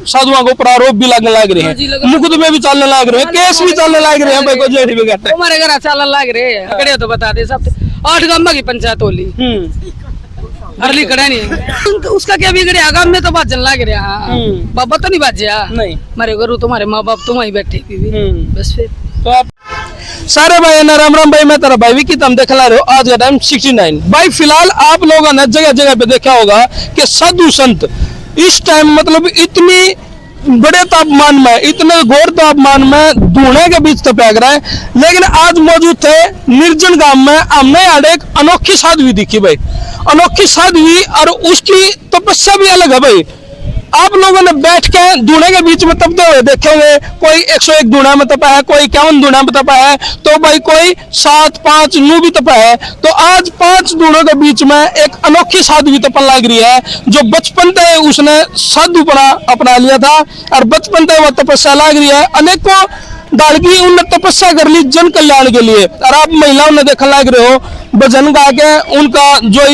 साधुओं को प्रारोप भी लगने लग रहे हैं, मुकदमे भी चलने लग रहे हैं, केस भी चलने लग रहे हैं भाई को जेठी भी घट हमारे घर चलने लग रहे हैं। खड़े तो बता दे सब 8 गांव की पंचायत होली अरली खड़ा नहीं उसका क्या बिगड़े गांव में तो बाजन लग रहा बाबा तो नहीं बाजा नहीं हमारे घर तुम्हारे माँ बाप तुम वहीं बैठे बस फिर तो आप सारे भाई ना राम राम भाई, मैं तेरा भाई विकी, तुम देख ला रहे हो आज का टाइम 69 भाई। फिलहाल आप लोगों ने जगह जगह पे देखा होगा कि साधु संत इस टाइम मतलब इतनी बड़े तापमान में, इतने घोर तापमान में धुएं के बीच तपैक रहा है, लेकिन आज मौजूद थे निर्जन गांव में। हमने यहाँ एक अनोखी साध्वी दिखी भाई, अनोखी साध्वी, और उसकी तपस्या भी अलग है भाई। आप लोगों ने बैठ के धुएं के बीच में तपते हुए देखेंगे, कोई 101 धुआं में तपा है, कोई 51 धुआं में तपा है, तो भाई कोई 7, 5, 9 भी तपा है। तो आज 5 धुआं के बीच में एक अनोखी साध्वी तपन लग रही है, जो बचपन से उसने साधुपना अपना लिया था और बचपन से वह तपस्या लग रही है। अनेकों दाड़गी उनने तपस्या कर ली जन कल्याण के लिए, और आप महिलाओं ने देखने लग रहे हो भजन गा के उनका जो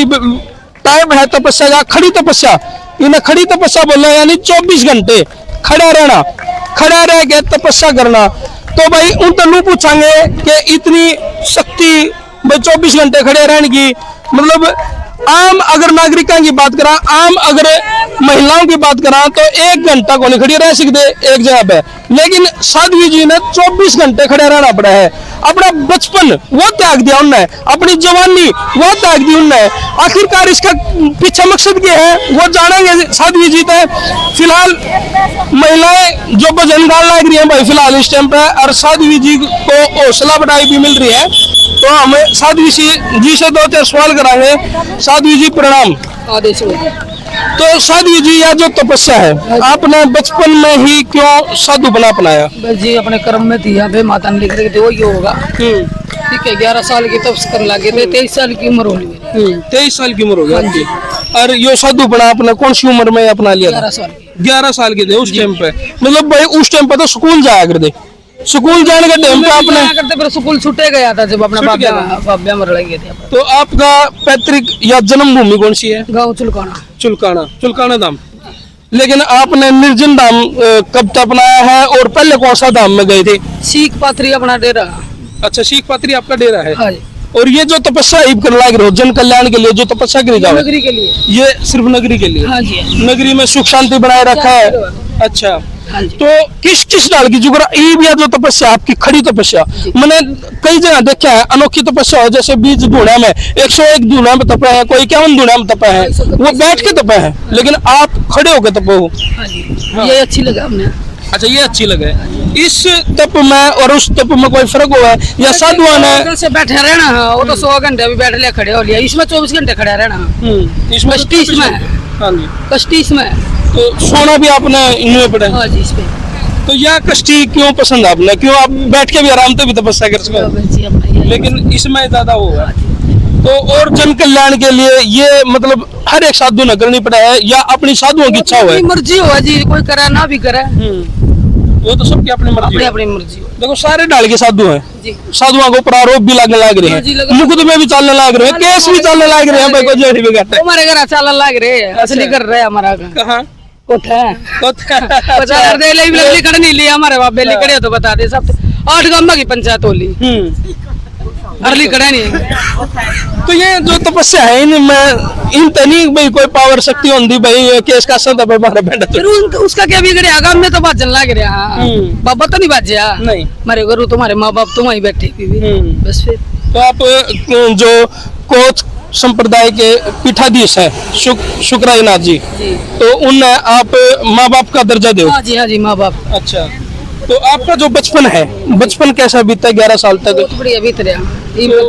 टाइम है तपस्या का, खड़ी तपस्या, इन्हें खड़ी तपस्या बोलना, यानी 24 घंटे खड़ा रहना, खड़ा रह के तपस्या करना। तो भाई उन तनु पूछेंगे कि इतनी शक्ति भाई 24 घंटे खड़े रहने की, मतलब आम अगर नागरिकों की बात करा, आम अगर महिलाओं की बात करा तो 1 घंटा को नहीं खड़ी रह सकते एक जगह पे, लेकिन साध्वी जी ने 24 घंटे खड़े रहना पड़ा है। अपना बचपन वो त्याग दिया उनने, अपनी जवानी वो त्याग दी उनने। आखिरकार इसका पीछे मकसद क्या है वो जानेंगे साध्वी जी तक। फिलहाल महिलाएं जो भजन गान लग रही है भाई फिलहाल इस टाइम पे, और साध्वी जी को हौसला बढ़ाई भी मिल रही है। तो हम साध्वी जी से 2-4 सवाल कराएंगे। साध्वी जी प्रणाम। आदेश तो साध्वी जी यह जो तपस्या है, आपने बचपन में ही क्यों साधु बना अपनाया? बस जी अपने कर्म में थी, यहाँ पे माता ने लिख रही थी वही होगा। ठीक है, 11 साल की तपस्या करने लगे थे, 23 साल की उम्र होगी मेरी। 23 साल की उम्र हो गई आपकी, और यो साधु बना आपने कौन सी उम्र में अपना लिया? 11 साल के थे उस टाइम पे। मतलब भाई उस टाइम पे तो स्कूल जाया करते, स्कूल जाने के टाइम पे आपने करते, पर स्कूल छूटे गया था जब अपना बाबा मर गए थे। तो आपका पैतृक या जन्मभूमि कौन सी है? गाँव चुलकाना। चुलकाना धाम। लेकिन आपने निर्जन धाम कब तक अपनाया है, और पहले कौन सा धाम में गए थे? सीख पात्री अपना डेरा। अच्छा, सीख पात्री आपका डेरा है। हाँ जी। और ये जो तपस्या करने लग रहे हो जन कल्याण के लिए, जो तपस्या करी जाओ नगरी के लिए, ये सिर्फ नगरी के लिए? हाँ जी। नगरी में सुख शांति बनाए रखा है। अच्छा, तो किस किस डाल की ये जो तपस्या आपकी खड़ी तपस्या, मैंने कई जगह देखा है अनोखी तपस्या हो, जैसे 20 धुआं में 101 धुआं में तपा है, कोई 51 धुआं में तपा है, वो बैठ के तपा है, लेकिन आप खड़े होकर तपो। ये अच्छी लगा हमने। अच्छा, ये अच्छी लगे। इस तप में और उस तप में कोई फर्क हुआ है या साधुओं ने से बैठे रहना? वो तो 100 घंटे अभी बैठ ले खड़े हो लिया, इसमें 24 घंटे खड़े रहना। इसमें कष्टीस में, हाँ जी, कष्टीस में तो सोना भी आपने इनमें पड़ा? हाँ जी, इसमें। तो यह कष्टी क्यों पसंद आपने, क्यों आप बैठ के भी आराम से भी तपस्या कर सको, लेकिन इसमें ज्यादा होगा? तो और जन कल्याण के लिए ये मतलब हर एक साधु ने करनी पड़ा है या अपनी साधुओं की इच्छा हुआ? मर्जी हुआ जी, कोई करे ना भी करे, वो तो सबकी अपनी मर्जी, अपनी मर्जी। देखो सारे डाल के साधु हैं, साधुओं को प्रारोप भी लगने लग रहे हैं, मुकदमे भी चलने लग रहे हैं, केस भी चलने लग रहे हैं भाई को जेठी भी घट है। हमारे घर चलने लग रहे हैं, असली कर रहे हैं हमारा। कहाँ? हमारे बाप बेली खड़े तो बता दे सब 8 गांव की पंचायत होली अरली खड़ा नहीं। तो ये जो तपस्या है इनमें इन तनी भाई कोई पावर शक्ति होती भाई केस का सदा पे मारे बैठा तो उसका क्या बिगड़े आगाम में तो बाजन लग रहा बाबा तो नहीं बाजा नहीं, हमारे घर तुम्हारे माँ बाप तुम वहीं बैठे बस। फिर तो आप जो कोच संप्रदाय के पीठाधीश है शुक्रानाथ जी, तो उन्हें आप माँ बाप का दर्जा दो? हाँ जी, माँ बाप। अच्छा, तो आपका जो बचपन है, बचपन कैसा बीता 11 साल तक? बहुत बढ़िया बीत रहा।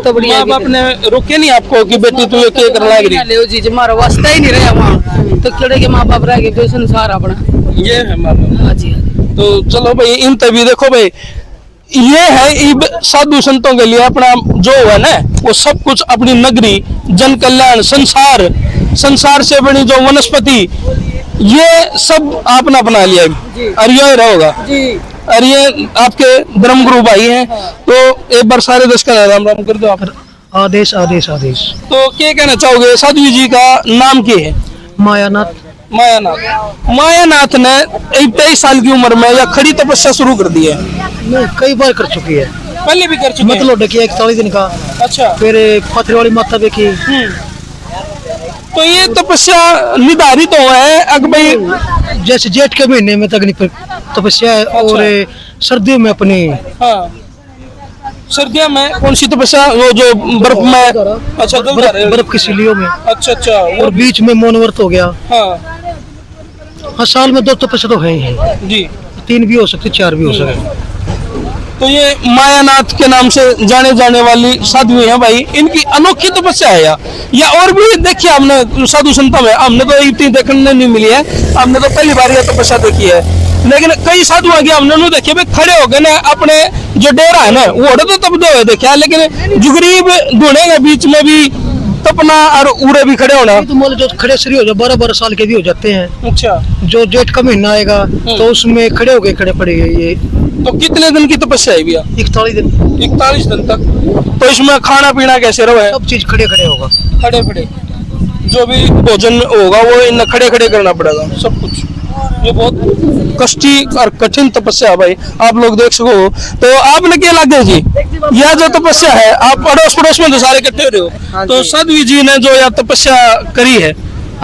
तो माँ बाप ने रोके नहीं आपको कि बेटी तू ये क्या करने लग रही? जी हमारा वास्ता ही नहीं रहा वहाँ, तो केड़े के माँ बाप रह गए तो संसार अपना ये है माँ बाप। हाँ जी। तो चलो भाई इन तभी देखो भाई ये है साधु संतों के लिए अपना जो है ना वो सब कुछ, अपनी नगरी, जन कल्याण, संसार से बनी जो वनस्पति, ये सब आपने अपना लिया और यही रहेगा। और ये आपके धर्म गुरु भाई हैं, तो एक बार सारे देश का राम राम कर दो आप। आदेश आदेश आदेश। तो क्या कहना चाहोगे? साध्वी जी का नाम क्या है? मायानाथ ने 23 साल की उम्र में या खड़ी तपस्या शुरू कर दी है? नहीं, कई बार कर चुकी है। पहले भी कर चुके हैं? मतलब किया 41 दिन का। अच्छा। फिर पत्थर वाली माता देखी। तो ये तपस्या निर्धारित तो है अग भाई, जैसे जेठ के महीने में तक तपस्या है। अच्छा। और सर्दियों में अपनी हाँ, सर्दियों में कौन सी तपस्या? वो जो बर्फ में, अच्छा बर्फ की सिलियों में। अच्छा अच्छा। और बीच में मौन व्रत हो गया। हाँ हाँ, साल में 2 तपस्या तो है ही। जी। 3 भी हो सकती, 4 भी हो सकती। तो ये मायानाथ के नाम से जाने जाने वाली साधु हैं भाई, इनकी अनोखी तपस्या है या और भी देखिए हमने साधु संतों में, हमने तो इतनी देखने नहीं मिली है, हमने तो पहली बार ये तपस्या देखी है। लेकिन कई साधु आगे हमने नहीं देखे भाई, खड़े हो गए ना अपने जो डेरा है ना वो तो तब दो देखा, लेकिन जो गरीब ढूंढे के बीच में भी तपना और उड़े भी खड़े होना। तो मान लो जो खड़े श्री हो जाए 12-12 साल के भी हो जाते हैं। अच्छा। जो जेठ का महीना आएगा तो उसमें खड़े हो गए, खड़े पड़े ये। तो कितने दिन की तपस्या है भैया? 41 दिन। 41 दिन तक। तो इसमें खाना पीना कैसे रहे? सब चीज खड़े खड़े होगा। खड़े खड़े जो भी भोजन होगा वो इन खड़े खड़े करना पड़ेगा सब कुछ। ये बहुत कष्टी और कठिन तपस्या है भाई, आप लोग देख सको। तो आपने क्या लगे जी, यह जो तपस्या है, आप अड़ोस पड़ोस में तो सारे इकट्ठे हो रहे हो, तो साध्वी जी ने जो यह तपस्या करी है,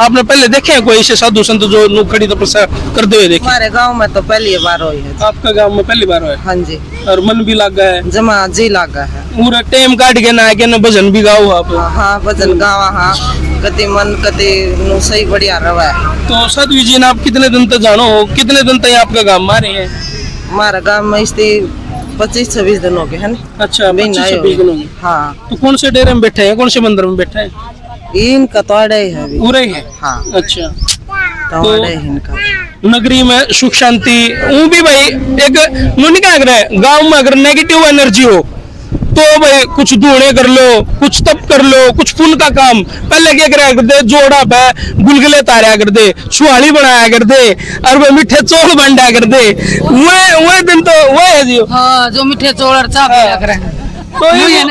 आपने पहले देखे हैं कोई ऐसे साधु संत जो नु खड़ी तपस्या करते हुए देखे? हमारे गांव में तो पहली बार हुई है। आपका गांव में पहली बार हुआ है? हाँ जी। और मन भी लगा है? जमा जी लगा है। पूरा टाइम काट के ना के ना भजन भी गाओ आप? हाँ, भजन गावा। हाँ, कति मन कति नु सही बढ़िया रवा है। तो साध्वी जी ने आप कितने दिन तक जानो हो, कितने दिन तक आपका गांव मारे हैं? हमारा गांव में इसकी 25-26 दिन हो गए है ना। अच्छा, 25-26 दिन हो गए। हाँ। तो कौन से डेरे में बैठे हैं, कौन से मंदिर में बैठे हैं? इनका तो अड़े है अभी। पूरे ही है? हाँ। अच्छा। तो अड़े है इनका। नगरी में सुख शांति वो भी भाई एक नो क्या कर रहे हैं, गाँव में अगर नेगेटिव एनर्जी हो तो भाई कुछ धूणे कर लो, कुछ तप कर लो, कुछ पुण्य का काम। पहले क्या कराया करते, जोड़ा पे गुलगुले तारा कर दे, सुहाड़ी बनाया कर दे, और वो मीठे चौल बंटा कर दे। वो दिन तो वो है जी। हाँ, जो मीठे चौल और चाप लग रहे हैं। तो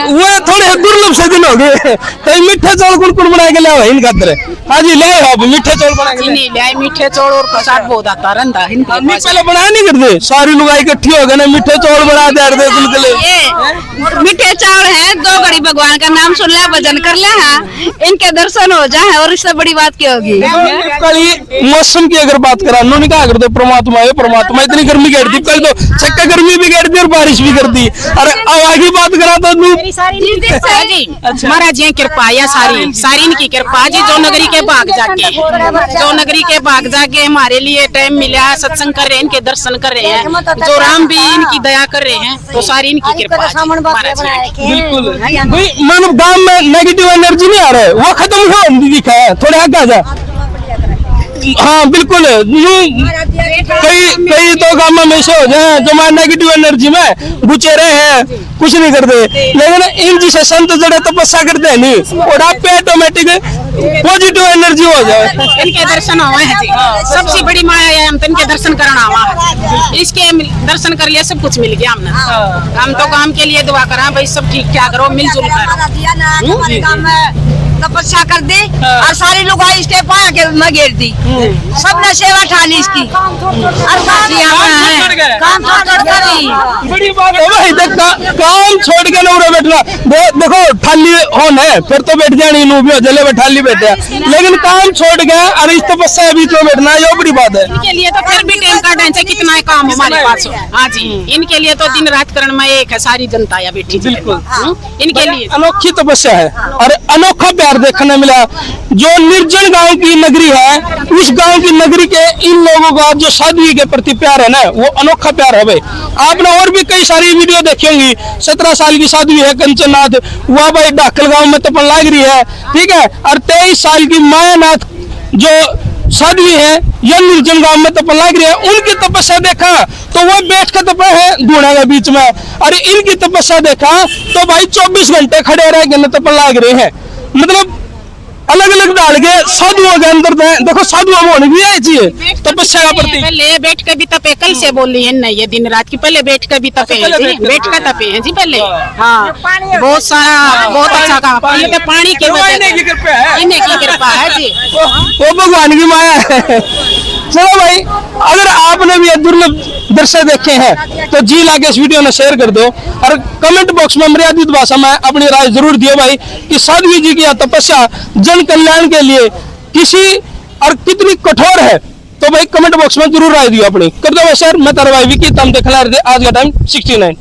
वो थोड़े दुर्लभ से दिन हो गए, तो मीठे चौल कुन बना के लिया इनका तरह। हाँ जी, ले आप मीठे चौल बना के नहीं ले मीठे चौल और प्रसाद बहुत आता रंधा इनके पास। पहले बनाया नहीं करते, सारी लोग इकट्ठी हो गए ना, मीठे चौल बना दे गुलगुले। मीठे चावल है, 2 घड़ी भगवान का नाम सुन ले, भजन कर ले, हाँ इनके दर्शन हो जाए, और इससे बड़ी बात क्या होगी। कल मौसम की अगर बात करा, उन्होंने क्या करते, परमात्मा है परमात्मा, इतनी गर्मी गिर दी कल, तो छक्का गर्मी भी गिर दी और बारिश भी कर दी। अरे अब आगे बात करा तो महाराज जी कृपा या सारी इनकी कृपा जी, जो नगरी के भाग जाके हमारे लिए टाइम मिला, सत्संग कर रहे हैं, इनके दर्शन कर रहे हैं, जो राम भी इनकी दया कर रहे हैं, तो सारी इनकी कृपा जी महाराज जी। बिल्कुल भाई, मानो गांव में नेगेटिव एनर्जी नहीं आ रहा है, वो खत्म हो दिखा है, थोड़े आगे आ जा। हाँ बिल्कुल, कई तो गाँव में ऐसे हो जाए जो हमारे नेगेटिव एनर्जी में गुचे रहे हैं, कुछ नहीं करते। लेकिन इन जिसे संत जड़े तपस्या करते हैं नहीं, और आप पे ऑटोमेटिक पॉजिटिव एनर्जी हो जाए। इनके दर्शन हुए हैं जी, सबसे बड़ी माया है, हम तो इनके दर्शन करना हुआ है, इसके दर्शन कर लिया सब कुछ मिल गया हमने। हम तो काम के लिए दुआ करा भाई, सब ठीक ठाक करो, मिलजुल कर तपस्या कर दी और सारी लोग इसके पाया के मैं घेर दी, सबने सेवा ठानी इसकी। काम बड़ी बात है भाई, काम छोड़ के ना बैठना। देखो ठाली होन है, फिर तो बैठ जानी नू भी जले में ठाली बैठे, लेकिन काम छोड़ के अरे इस तपस्या बीच में बैठना ये बड़ी बात है। इनके लिए तो फिर भी टाइम का ढांचा कितना है काम हमारे पास। हाँ जी, इनके लिए तो दिन रात करण में एक है, सारी जनता या बैठी। बिल्कुल, इनके लिए अनोखी तपस्या है और अनोखा प्यार देखने मिला। जो निर्जन गांव की नगरी है, उस गांव की नगरी के इन लोगों का जो साध्वी के प्रति प्यार है ना, वो अनोखा प्यार है भाई। आपने और भी कई सारी वीडियो देखी होंगी, 17 साल की साध्वी है कंचननाथ, वह भाई डाकल गांव में तपन लाग रही है, ठीक है। और 23 साल की मायानाथ जो साध्वी है, यह निर्जन गांव में तपन लाग रही है। उनकी तपस्या देखा तो वो बैठ के तपे है धूणा के बीच में, और इनकी तपस्या देखा तो भाई 24 घंटे खड़े रह गए तपन लाग रहे हैं। मतलब अलग अलग डाल के साधुओं के अंदर देखो साधुओं में होनी भी है चाहिए तपस्या का प्रतीक। पहले बैठ के भी तपे, कल से बोल रही है ना ये दिन रात की, पहले बैठ के भी तपे हैं जी, बैठ के तपे हैं जी पहले। हाँ बहुत सारा बहुत अच्छा काम, पहले तो पानी की वजह से, इन्हीं की कृपा है जी, वो भगवान की माया है। चलो भाई, अगर आपने भी ये दुर्लभ दृश्य देखे हैं तो जी लाके इस वीडियो में शेयर कर दो और कमेंट बॉक्स में मर्यादित भाषा में अपनी राय जरूर दियो भाई कि साध्वी जी की यह तपस्या जन कल्याण के लिए किसी और कितनी कठोर है। तो भाई कमेंट बॉक्स में जरूर राय दियो अपनी कर दो शेयर। मैं तारा भाई विकी, तुम देख रहे आज का टाइम 69।